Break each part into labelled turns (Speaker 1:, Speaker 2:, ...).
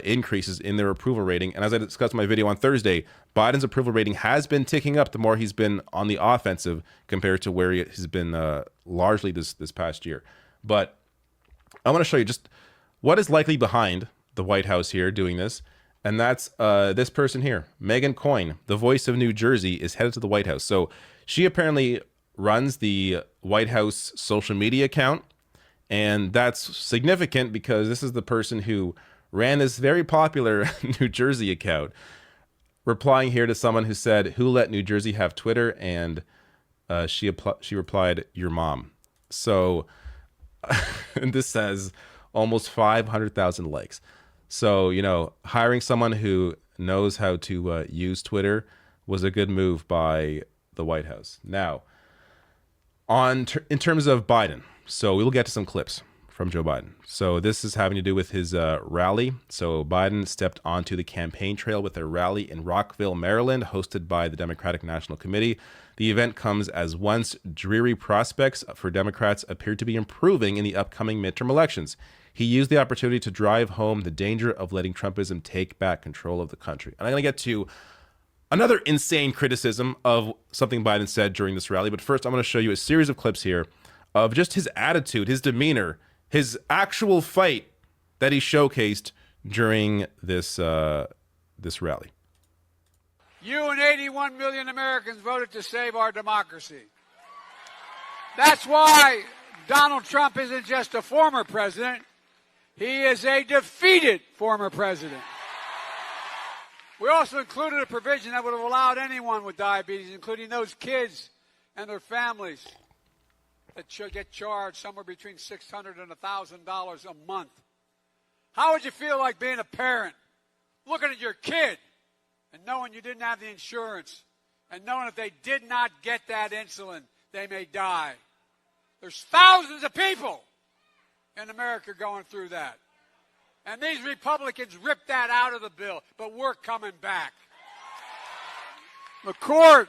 Speaker 1: increases in their approval rating. And as I discussed in my video on Thursday, Biden's approval rating has been ticking up the more he's been on the offensive compared to where he has been largely this past year. But I want to show you just what is likely behind the White House here doing this. And that's this person here, Meghan Coyne, the voice of New Jersey, is headed to the White House. So she apparently runs the White House social media account. And that's significant because this is the person who ran this very popular New Jersey account, replying here to someone who said, "Who let New Jersey have Twitter?" And she replied, "Your mom." So and this says almost 500,000 likes. So, you know, hiring someone who knows how to use Twitter was a good move by the White House. Now, in terms of Biden, so we will get to some clips from Joe Biden. So this is having to do with his rally. So Biden stepped onto the campaign trail with a rally in Rockville, Maryland, hosted by the Democratic National Committee. The event comes as once dreary prospects for Democrats appear to be improving in the upcoming midterm elections. He used the opportunity to drive home the danger of letting Trumpism take back control of the country. And I'm going to get to another insane criticism of something Biden said during this rally. But first, I'm going to show you a series of clips here of just his attitude, his demeanor, his actual fight that he showcased during this rally.
Speaker 2: You and 81 million Americans voted to save our democracy. That's why Donald Trump isn't just a former president. He is a defeated former president. We also included a provision that would have allowed anyone with diabetes, including those kids and their families, that should get charged somewhere between $600 and $1,000 a month. How would you feel like being a parent, looking at your kid and knowing you didn't have the insurance, and knowing if they did not get that insulin, they may die? There's thousands of people in America going through that. And these Republicans ripped that out of the bill, but we're coming back. The court,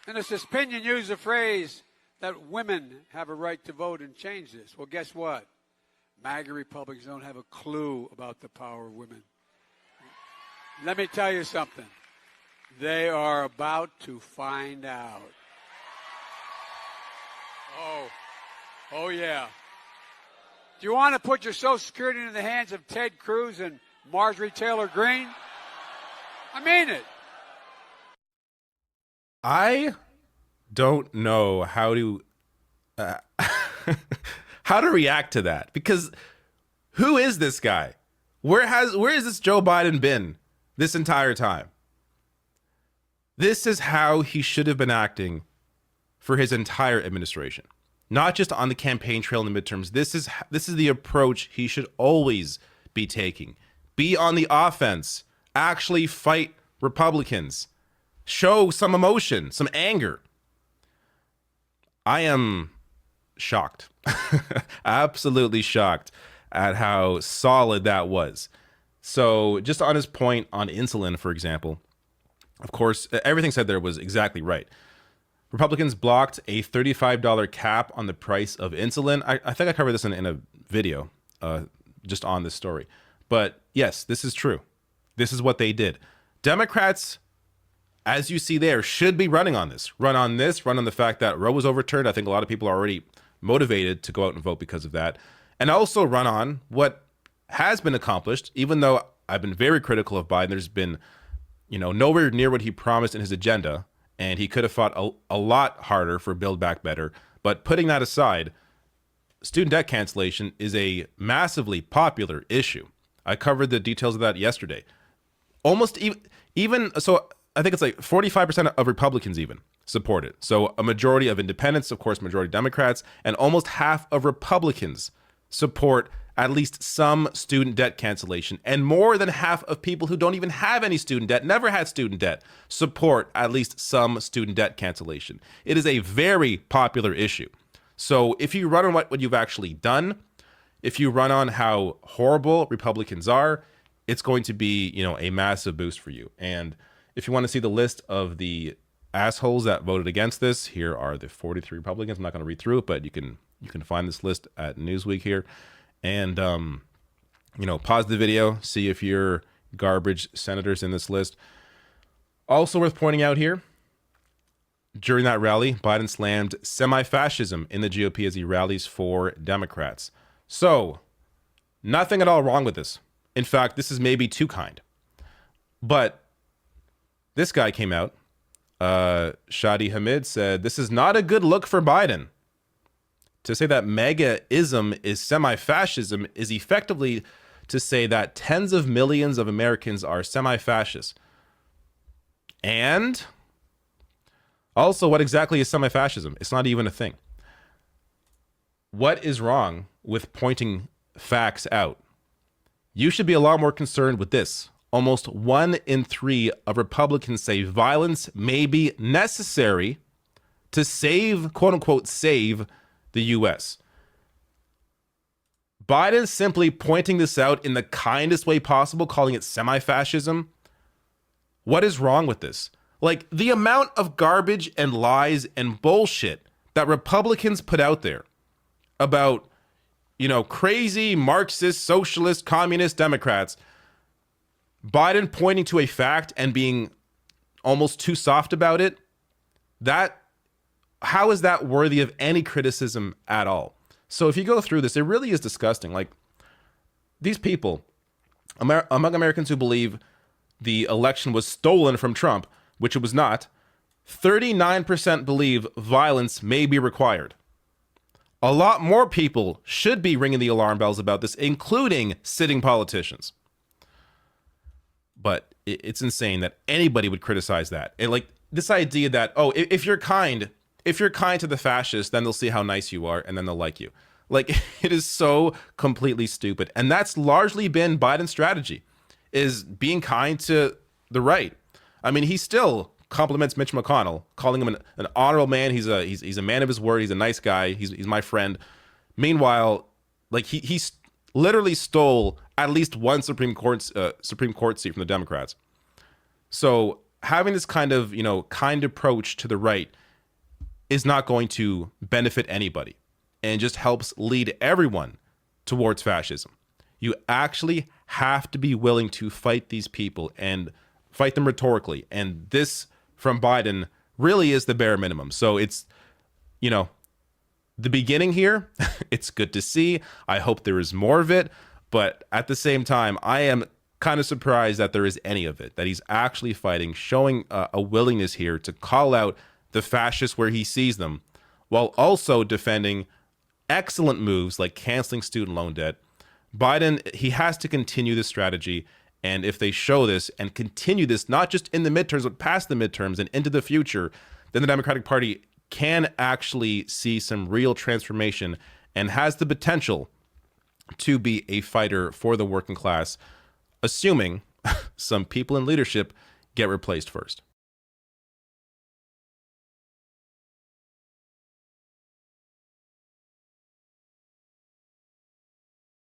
Speaker 2: in its opinion, used the phrase that women have a right to vote and change this. Well, guess what? MAGA Republicans don't have a clue about the power of women. Let me tell you something. They are about to find out. Oh yeah. Do you want to put your Social Security in the hands of Ted Cruz and Marjorie Taylor Greene? I mean it.
Speaker 1: I don't know how to how to react to that, because who is this guy? Where has this Joe Biden been this entire time? This is how he should have been acting for his entire administration, not just on the campaign trail in the midterms. This is the approach he should always be taking. Be on the offense. Actually fight Republicans. Show some emotion, some anger. I am shocked, absolutely shocked at how solid that was. So just on his point on insulin, for example, of course, everything said there was exactly right. Republicans blocked a $35 cap on the price of insulin. I think I covered this in a video just on this story. But yes, this is true. This is what they did. Democrats, as you see there, should be running on this. Run on the fact that Roe was overturned. I think a lot of people are already motivated to go out and vote because of that. And also run on what has been accomplished, even though I've been very critical of Biden. There's been, nowhere near what he promised in his agenda. And he could have fought a lot harder for Build Back Better. But putting that aside, student debt cancellation is a massively popular issue. I covered the details of that yesterday. Almost even so, I think it's like 45% of Republicans even support it. So a majority of independents, of course, majority Democrats, and almost half of Republicans support at least some student debt cancellation. And more than half of people who don't even have any student debt, never had student debt, support at least some student debt cancellation. It is a very popular issue. So if you run on what you've actually done, if you run on how horrible Republicans are, it's going to be, a massive boost for you. And if you want to see the list of the assholes that voted against this, here are the 43 Republicans. I'm not going to read through it, but you can find this list at Newsweek here. And pause the video, see if your garbage senators in this list. Also worth pointing out here, during that rally, Biden slammed semi-fascism in the GOP as he rallies for Democrats. So, nothing at all wrong with this. In fact, this is maybe too kind. But this guy came out, Shadi Hamid, said, this is not a good look for Biden. To say that MAGA-ism is semi-fascism is effectively to say that tens of millions of Americans are semi-fascist. And also, what exactly is semi-fascism? It's not even a thing. What is wrong with pointing facts out? You should be a lot more concerned with this. Almost 1 in 3 of Republicans say violence may be necessary to save, quote unquote, save the U.S. Biden simply pointing this out in the kindest way possible, calling it semi-fascism. What is wrong with this? Like, the amount of garbage and lies and bullshit that Republicans put out there about, crazy Marxist, socialist, communist Democrats, Biden pointing to a fact and being almost too soft about it, how is that worthy of any criticism at all? So if you go through this, it really is disgusting. Like, these people, among Americans who believe the election was stolen from Trump, which it was not, 39% believe violence may be required. A lot more people should be ringing the alarm bells about this, including sitting politicians. But it's insane that anybody would criticize that. And like this idea that, if you're kind to the fascists, then they'll see how nice you are and then they'll like you. Like, it is so completely stupid. And that's largely been Biden's strategy, is being kind to the right. I mean, he still compliments Mitch McConnell, calling him an honorable man. He's a man of his word. He's a nice guy. He's my friend. Meanwhile, like he literally stole at least one Supreme Court seat from the Democrats. So having this kind of kind approach to the right is not going to benefit anybody, and just helps lead everyone towards fascism. You actually have to be willing to fight these people and fight them rhetorically. And this from Biden really is the bare minimum. So it's, the beginning here. It's good to see. I hope there is more of it. But at the same time, I am kind of surprised that there is any of it, that he's actually fighting, showing a willingness here to call out the fascists where he sees them, while also defending excellent moves like canceling student loan debt. Biden, he has to continue this strategy. And if they show this and continue this, not just in the midterms, but past the midterms and into the future, then the Democratic Party can actually see some real transformation and has the potential to be a fighter for the working class, assuming some people in leadership get replaced first.